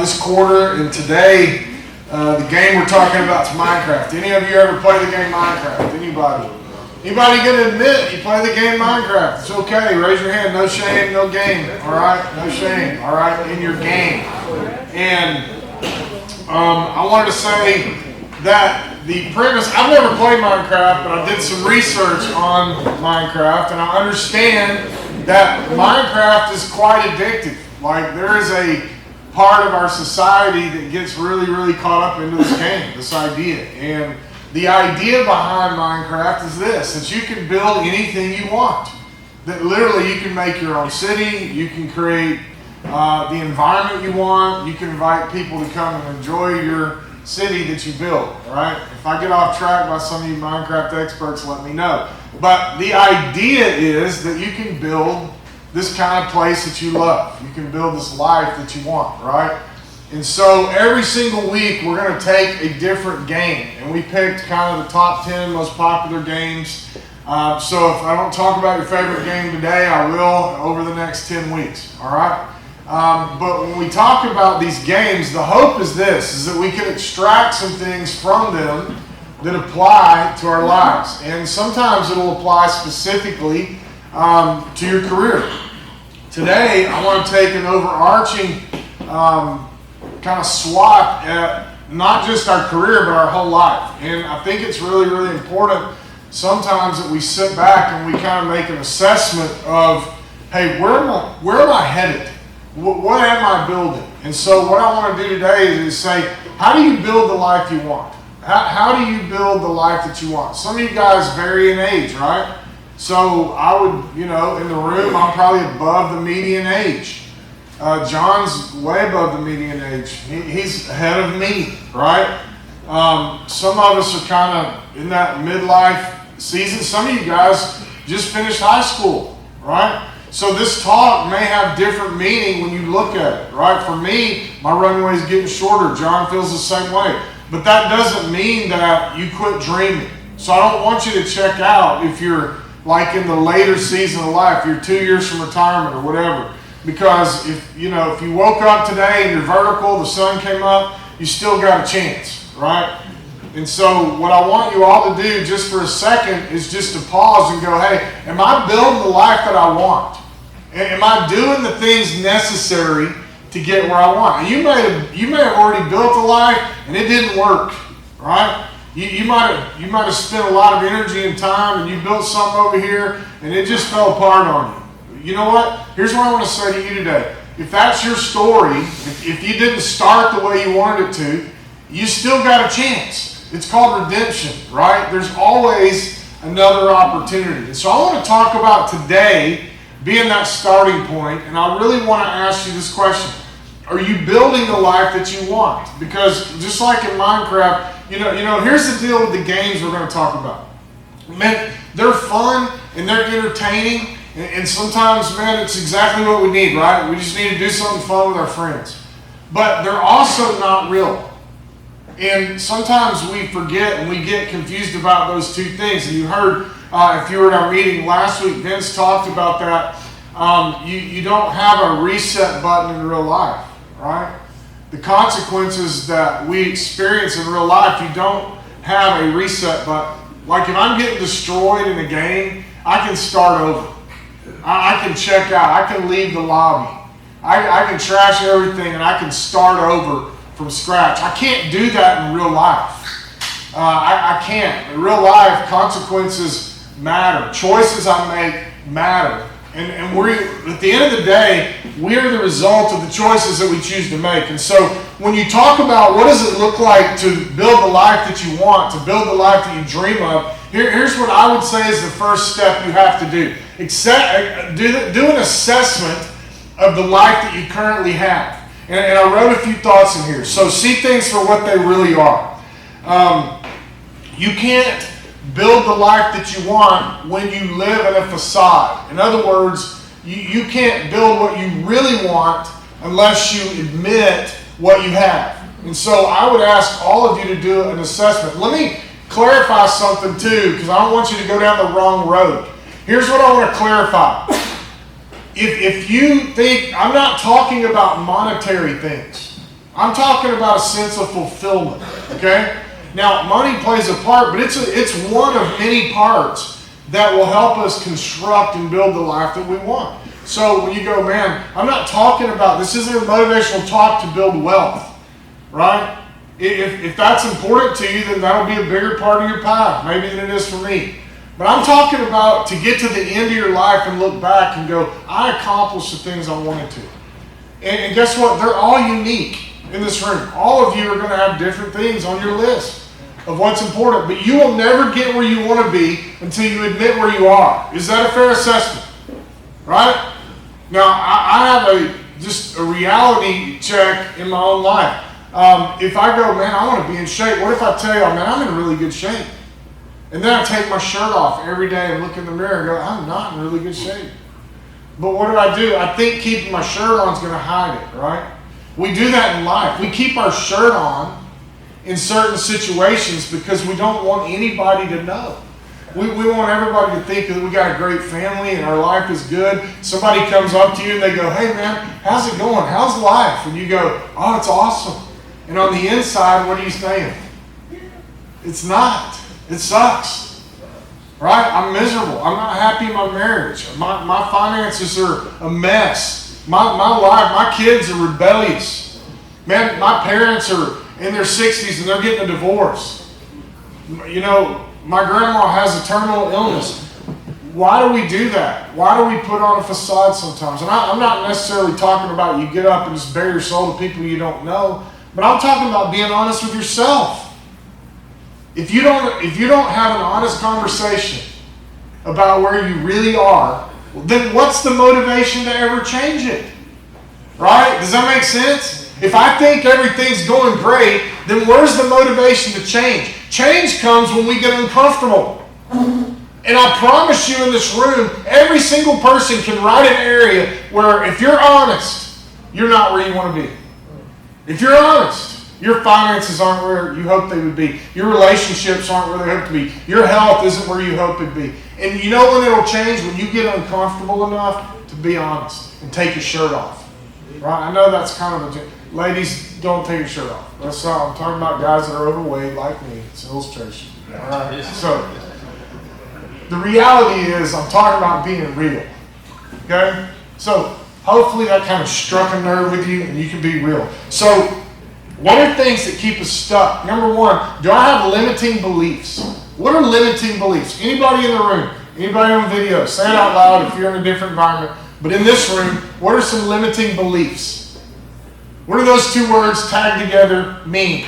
this quarter and today. The game we're talking about is Minecraft. Any of you ever play the game Minecraft? Anybody? Anybody gonna admit you play the game Minecraft? It's okay. Raise your hand. No shame, no game. All right, no shame. All right, in your game. And I wanted to say that the premise. I've never played Minecraft, but I did some research on Minecraft, and I understand that Minecraft is quite addictive. Like, there is a part of our society that gets really, really caught up into this game, this idea. And the idea behind Minecraft is this, that you can build anything you want. That literally you can make your own city, you can create the environment you want, you can invite people to come and enjoy your city that you build, right? If I get off track by some of you Minecraft experts, let me know. But the idea is that you can build this kind of place that you love. You can build this life that you want, right? And so every single week we're going to take a different game, and we picked kind of the top 10 most popular games. So if I don't talk about your favorite game today, I will over the next 10 weeks, all right? But when we talk about these games, the hope is this, is that we can extract some things from them that apply to our lives. And sometimes it'll apply specifically to your career. Today, I want to take an overarching kind of swat at not just our career, but our whole life. And I think it's really, really important sometimes that we sit back and we kind of make an assessment of, hey, where am I headed? What am I building? And so what I want to do today is say, how do you build the life you want? How do you build the life that you want? Some of you guys vary in age, right? So I would, in the room, I'm probably above the median age. John's way above the median age. He's ahead of me, right? Some of us are kind of in that midlife season. Some of you guys just finished high school, right? So this talk may have different meaning when you look at it, right? For me, my runway is getting shorter. John feels the same way. But that doesn't mean that you quit dreaming. So I don't want you to check out if you're like in the later season of life, you're 2 years from retirement or whatever. Because if you woke up today and you're vertical, the sun came up, you still got a chance, right? And so what I want you all to do just for a second is just to pause and go, hey, am I building the life that I want? Am I doing the things necessary to get where I want? And you may have already built a life and it didn't work, right? You might have spent a lot of energy and time and you built something over here and it just fell apart on you. You know what? Here's what I want to say to you today. If that's your story, if you didn't start the way you wanted it to, you still got a chance. It's called redemption, right? There's always another opportunity. And so I want to talk about today being that starting point, and I really want to ask you this question. Are you building the life that you want? Because just like in Minecraft, here's the deal with the games we're going to talk about. Man, they're fun and they're entertaining, and sometimes, man, it's exactly what we need, right? We just need to do something fun with our friends. But they're also not real. And sometimes we forget and we get confused about those two things. And you heard, if you were at our meeting last week, Vince talked about that. You don't have a reset button in real life, right? The consequences that we experience in real life, you don't have a reset button. Like if I'm getting destroyed in a game, I can start over. I can check out. I can leave the lobby. I can trash everything and I can start over from scratch. I can't do that in real life. I can't. In real life, consequences matter. Choices I make matter. And we're, at the end of the day, we're the result of the choices that we choose to make. And so when you talk about what does it look like to build the life that you want, to build the life that you dream of, here's what I would say is the first step you have to do. Do an assessment of the life that you currently have. And I wrote a few thoughts in here. So see things for what they really are. You can't build the life that you want when you live in a facade. In other words, you can't build what you really want unless you admit what you have. And so I would ask all of you to do an assessment. Let me clarify something too, because I don't want you to go down the wrong road. Here's what I want to clarify. If you think, I'm not talking about monetary things. I'm talking about a sense of fulfillment, okay? Now, money plays a part, but it's one of many parts that will help us construct and build the life that we want. So when you go, man, I'm not talking about, this isn't a motivational talk to build wealth, right? If that's important to you, then that'll be a bigger part of your path, maybe than it is for me. But I'm talking about to get to the end of your life and look back and go, I accomplished the things I wanted to. And guess what? They're all unique in this room. All of you are going to have different things on your list of what's important. But you will never get where you want to be until you admit where you are. Is that a fair assessment? Right? Now, I have just a reality check in my own life. If I go, man, I want to be in shape. What if I tell you, man, I'm in really good shape? And then I take my shirt off every day and look in the mirror and go, I'm not in really good shape. But what do? I think keeping my shirt on is going to hide it, right? We do that in life. We keep our shirt on in certain situations because we don't want anybody to know. We want everybody to think that we got a great family and our life is good. Somebody comes up to you and they go, hey man, how's it going? How's life? And you go, oh, it's awesome. And on the inside, what are you saying? It's not. It sucks. Right? I'm miserable. I'm not happy in my marriage. My finances are a mess. My life, my kids are rebellious. Man, my parents are in their 60s and they're getting a divorce. You know, my grandma has a terminal illness. Why do we do that? Why do we put on a facade sometimes? And I'm not necessarily talking about you get up and just bare your soul to people you don't know, but I'm talking about being honest with yourself. If you don't have an honest conversation about where you really are, then what's the motivation to ever change it? Right? Does that make sense? If I think everything's going great, then where's the motivation to change? Change comes when we get uncomfortable. And I promise you in this room, every single person can write an area where if you're honest, you're not where you want to be. If you're honest, your finances aren't where you hope they would be. Your relationships aren't where they hope to be. Your health isn't where you hope it'd be. And you know when it'll change? When you get uncomfortable enough to be honest and take your shirt off. Right? I know that's kind of a... Ladies, don't take your shirt off. That's all. I'm talking about guys that are overweight like me. It's an illustration. All right? So, the reality is I'm talking about being real. Okay? So, hopefully that kind of struck a nerve with you and you can be real. So, what are things that keep us stuck? Number one, do I have limiting beliefs? What are limiting beliefs? Anybody in the room? Anybody on video? Say it out loud if you're in a different environment. But in this room, what are some limiting beliefs? What do those two words tagged together mean?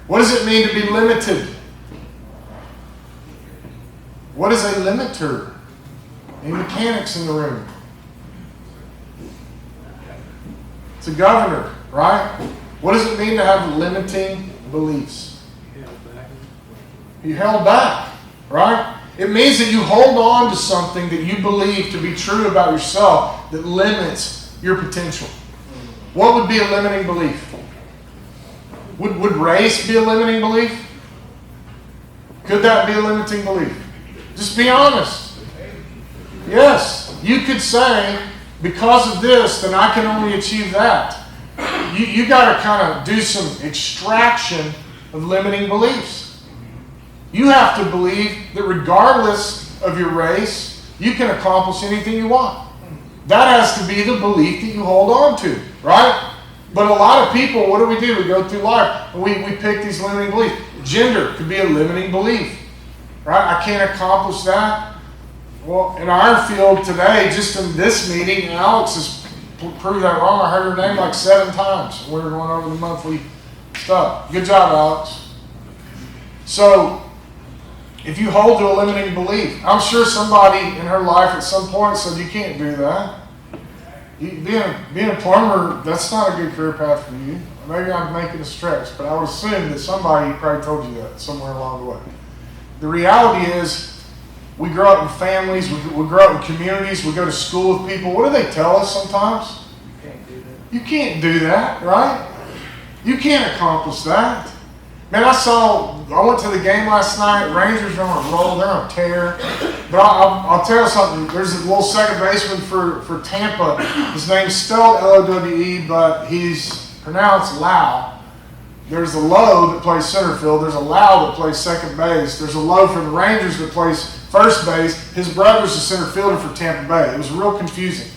What does it mean to be limited? What is a limiter? Any mechanics in the room? It's a governor, right? What does it mean to have limiting beliefs? You held back, right? It means that you hold on to something that you believe to be true about yourself that limits your potential. What would be a limiting belief? Would race be a limiting belief? Could that be a limiting belief? Just be honest. Yes, you could say, because of this, then I can only achieve that. You got to kind of do some extraction of limiting beliefs. You have to believe that regardless of your race, you can accomplish anything you want. That has to be the belief that you hold on to, right? But a lot of people, what do? We go through life and we pick these limiting beliefs. Gender could be a limiting belief, right? I can't accomplish that. Well, in our field today, just in this meeting, Alex has proved that wrong. I heard her name like 7 times when we were going over the monthly stuff. Good job, Alex. So, if you hold to a limiting belief, I'm sure somebody in her life at some point said, you can't do that. Being a plumber, that's not a good career path for you. Maybe I'm making a stretch, but I would assume that somebody probably told you that somewhere along the way. The reality is, we grow up in families, we grow up in communities, we go to school with people. What do they tell us sometimes? You can't do that, right? You can't accomplish that. Man, I went to the game last night. Rangers are on a roll, they're on a tear. But I'll tell you something, there's a little second baseman for Tampa. His name's spelled Lowe, but he's pronounced Lau. There's a Low that plays center field. There's a Lau that plays second base. There's a Low for the Rangers that plays first base. His brother's a center fielder for Tampa Bay. It was real confusing.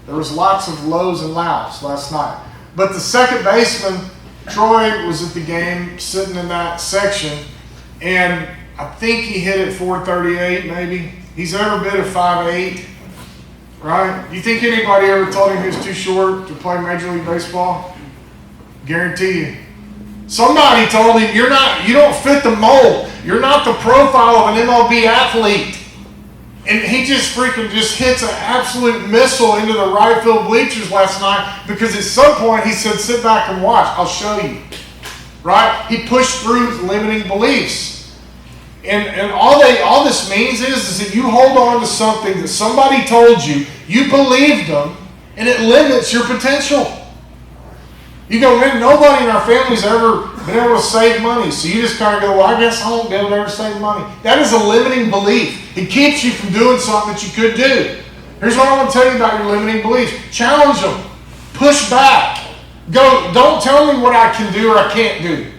There was lots of Lows and Laus last night. But the second baseman, Troy, was at the game sitting in that section, and I think he hit it 438 maybe. He's ever been a 5'8", right? You think anybody ever told him he was too short to play Major League Baseball? Guarantee you. Somebody told him, you don't fit the mold. You're not the profile of an MLB athlete. And he just hits an absolute missile into the right field bleachers last night because at some point he said, sit back and watch. I'll show you. Right? He pushed through limiting beliefs. And all this means is that you hold on to something that somebody told you, you believed them, and it limits your potential. You go, man, nobody in our family's ever been able to save money. So you just kind of go, well, I guess I won't be able to ever save money. That is a limiting belief. It keeps you from doing something that you could do. Here's what I want to tell you about your limiting beliefs. Challenge them. Push back. Go, don't tell me what I can do or I can't do.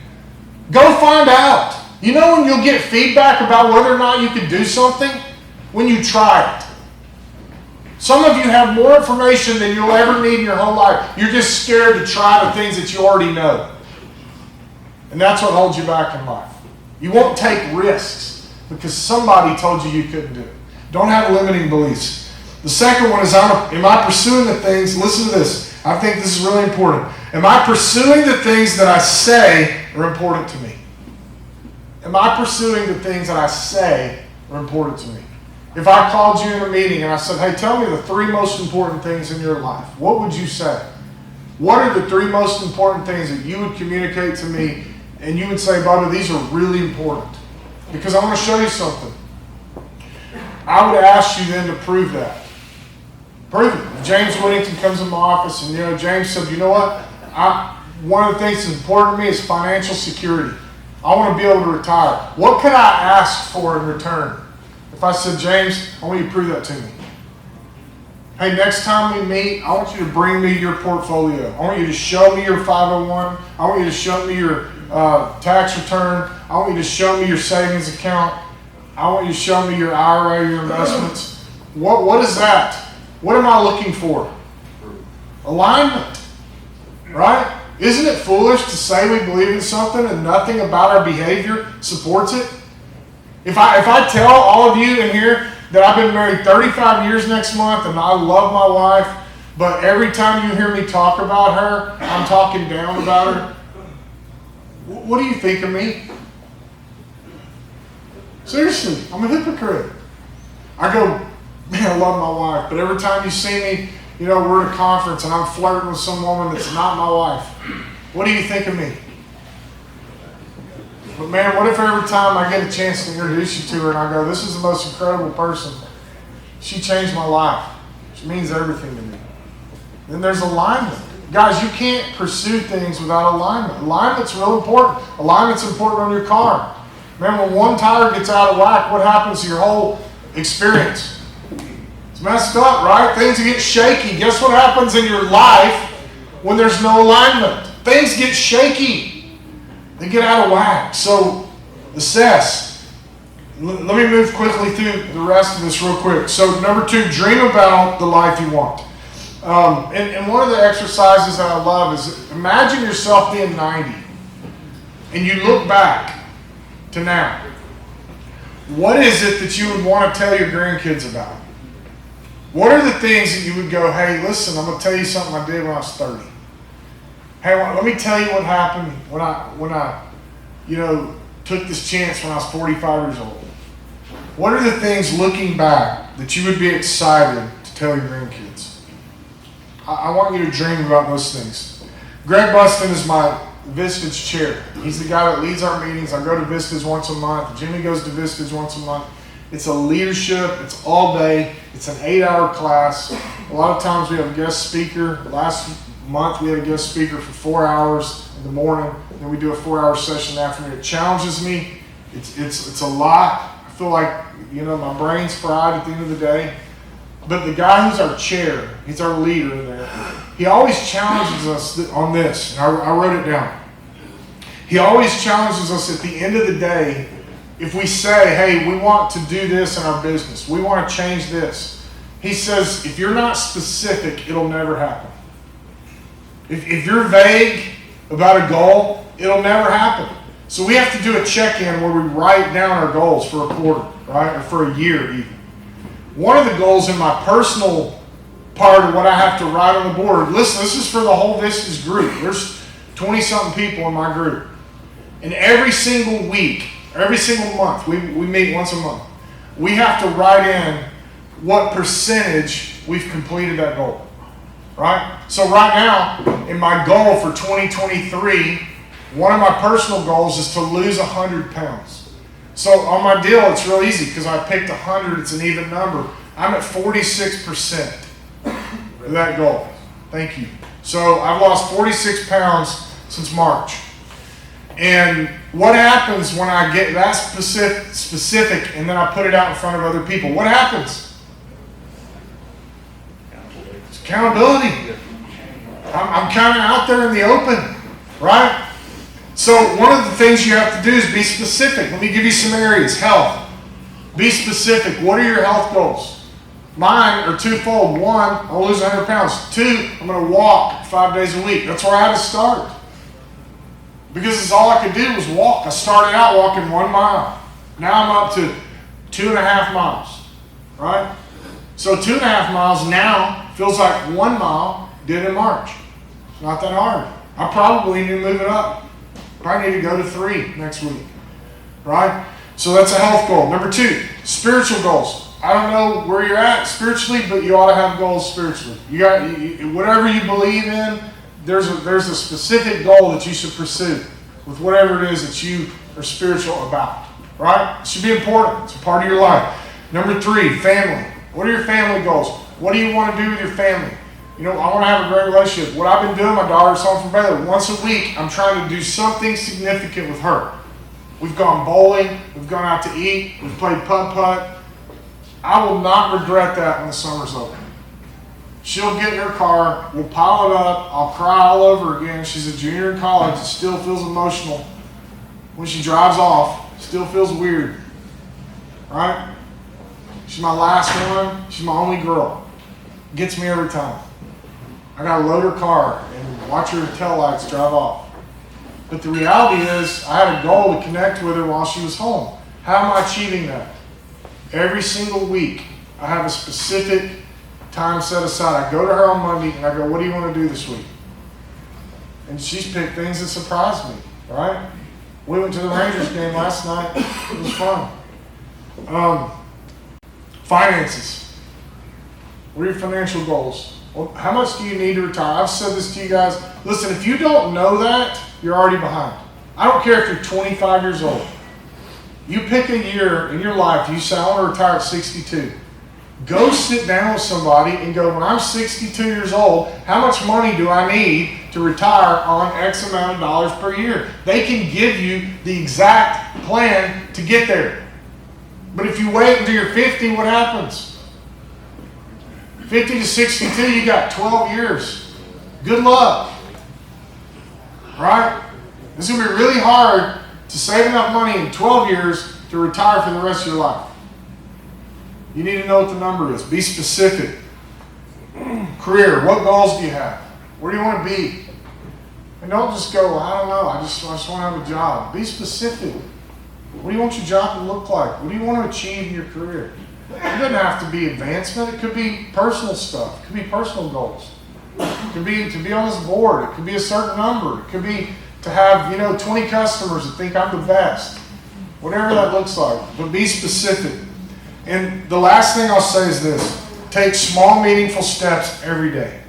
Go find out. You know when you'll get feedback about whether or not you can do something? When you try it. Some of you have more information than you'll ever need in your whole life. You're just scared to try the things that you already know. And that's what holds you back in life. You won't take risks because somebody told you you couldn't do it. Don't have limiting beliefs. The second one is, am I pursuing the things, listen to this, I think this is really important. Am I pursuing the things that I say are important to me? Am I pursuing the things that I say are important to me? If I called you in a meeting and I said, hey, tell me the 3 most important things in your life, what would you say? What are the 3 most important things that you would communicate to me and you would say, Bubba, these are really important? Because I want to show you something. I would ask you then to prove that. Prove it. If James Whittington comes in my office and, James said, you know what? One of the things that's important to me is financial security. I want to be able to retire. What can I ask for in return? If I said, James, I want you to prove that to me. Hey, next time we meet, I want you to bring me your portfolio. I want you to show me your 501. I want you to show me your tax return. I want you to show me your savings account. I want you to show me your IRA, your investments. What is that? What am I looking for? Alignment. Right? Isn't it foolish to say we believe in something and nothing about our behavior supports it? If I tell all of you in here that I've been married 35 years next month and I love my wife, but every time you hear me talk about her, I'm talking down about her, what do you think of me? Seriously, I'm a hypocrite. I go, man, I love my wife, but every time you see me, we're at a conference and I'm flirting with some woman that's not my wife. What do you think of me? But man, what if every time I get a chance to introduce you to her and I go, this is the most incredible person. She changed my life. She means everything to me. Then there's alignment. Guys, you can't pursue things without alignment. Alignment's real important. Alignment's important on your car. Man, when one tire gets out of whack, what happens to your whole experience? It's messed up, right? Things get shaky. Guess what happens in your life when there's no alignment? Things get shaky. They get out of whack. So assess. Let me move quickly through the rest of this real quick. So number 2, dream about the life you want. And one of the exercises that I love is imagine yourself being 90 and you look back to now. What is it that you would want to tell your grandkids about? What are the things that you would go, hey, listen, I'm going to tell you something I did when I was 30. Hey, let me tell you what happened when I took this chance when I was 45 years old. What are the things looking back that you would be excited to tell your grandkids? I want you to dream about those things. Greg Buston is my Vistage chair. He's the guy that leads our meetings. I go to Vistage once a month. Jimmy goes to Vistage once a month. It's a leadership. It's all day. It's an 8-hour class. A lot of times we have a guest speaker. Last month we had a guest speaker for 4 hours in the morning. Then we do a 4-hour session in the afternoon. It challenges me. It's a lot. I feel like my brain's fried at the end of the day. But the guy who's our chair, he's our leader in there, he always challenges us on this. And I wrote it down. He always challenges us at the end of the day, if we say, hey, we want to do this in our business, we want to change this. He says, if you're not specific, it'll never happen. If you're vague about a goal, it'll never happen. So we have to do a check-in where we write down our goals for a quarter, right? Or for a year even. One of the goals in my personal part of what I have to write on the board, listen, this is for the whole Vistas group. There's 20-something people in my group. And every single week, every single month, we meet once a month, we have to write in what percentage we've completed that goal. Right? So right now, in my goal for 2023, one of my personal goals is to lose 100 pounds. So on my deal, it's real easy because I picked 100, it's an even number. I'm at 46% of that goal. Thank you. So I've lost 46 pounds since March. And what happens when I get that specific and then I put it out in front of other people? What happens? It's accountability. I'm kind of out there in the open, right? So one of the things you have to do is be specific. Let me give you some areas. Health. Be specific. What are your health goals? Mine are twofold. One, I'll lose 100 pounds. Two, I'm going to walk 5 days a week. That's where I had to start. Because it's all I could do was walk. I started out walking 1 mile. Now I'm up to 2.5 miles, right? So 2.5 miles now feels like 1 mile did in March. It's not that hard. I probably need to move it up. Probably need to go to 3 next week, right? So that's a health goal. Number 2, spiritual goals. I don't know where you're at spiritually, but you ought to have goals spiritually. You got whatever you believe in. There's a specific goal that you should pursue with whatever it is that you are spiritual about, right? It should be important. It's a part of your life. Number 3, family. What are your family goals? What do you want to do with your family? You know, I want to have a great relationship. What I've been doing, my daughter's home from Baylor. Once a week, I'm trying to do something significant with her. We've gone bowling. We've gone out to eat. We've played putt-putt. I will not regret that when the summer's over. She'll get in her car, we'll pile it up, I'll cry all over again. She's a junior in college, it still feels emotional. When she drives off, it still feels weird. Right? She's my last one, she's my only girl. Gets me every time. I gotta load her car and watch her taillights drive off. But the reality is, I had a goal to connect with her while she was home. How am I achieving that? Every single week, I have a specific time set aside. I go to her on Monday and I go, what do you want to do this week? And she's picked things that surprised me, right? We went to the Rangers game last night. It was fun. Finances. What are your financial goals? Well, how much do you need to retire? I've said this to you guys. Listen, if you don't know that, you're already behind. I don't care if you're 25 years old. You pick a year in your life, you say, I want to retire at 62. Go sit down with somebody and go, when I'm 62 years old, how much money do I need to retire on X amount of dollars per year? They can give you the exact plan to get there. But if you wait until you're 50, what happens? 50 to 62, you got 12 years. Good luck. Right? It's going to be really hard to save enough money in 12 years to retire for the rest of your life. You need to know what the number is. Be specific. Career. What goals do you have? Where do you want to be? And don't just go, well, I don't know. I just want to have a job. Be specific. What do you want your job to look like? What do you want to achieve in your career? It doesn't have to be advancement. It could be personal stuff. It could be personal goals. It could be to be on this board. It could be a certain number. It could be to have, 20 customers that think I'm the best. Whatever that looks like. But be specific. And the last thing I'll say is this. Take small, meaningful steps every day.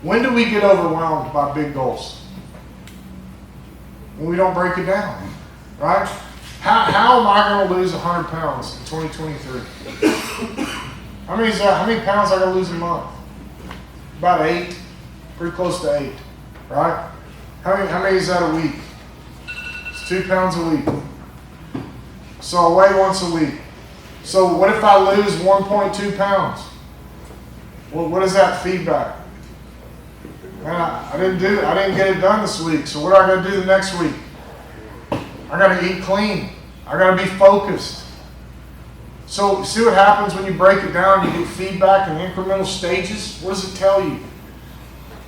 When do we get overwhelmed by big goals? When we don't break it down, right? How am I going to lose 100 pounds in 2023? How many pounds I got to lose a month? About 8. Pretty close to 8, right? How many is that a week? It's 2 pounds a week. So I weigh once a week. So what if I lose 1.2 pounds? Well, what is that feedback? Man, I didn't get it done this week. So what am I going to do the next week? I got to eat clean. I got to be focused. So see what happens when you break it down, you get feedback in incremental stages? What does it tell you?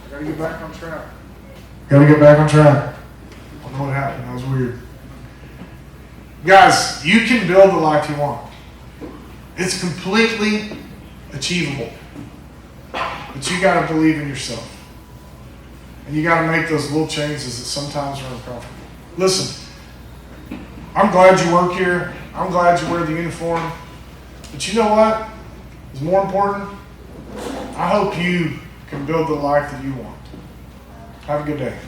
I got to get back on track. Got to get back on track. I don't know what happened. That was weird. Guys, you can build the life you want. It's completely achievable. But you got to believe in yourself. And you got to make those little changes that sometimes are uncomfortable. Listen, I'm glad you work here. I'm glad you wear the uniform. But you know what is more important? I hope you can build the life that you want. Have a good day.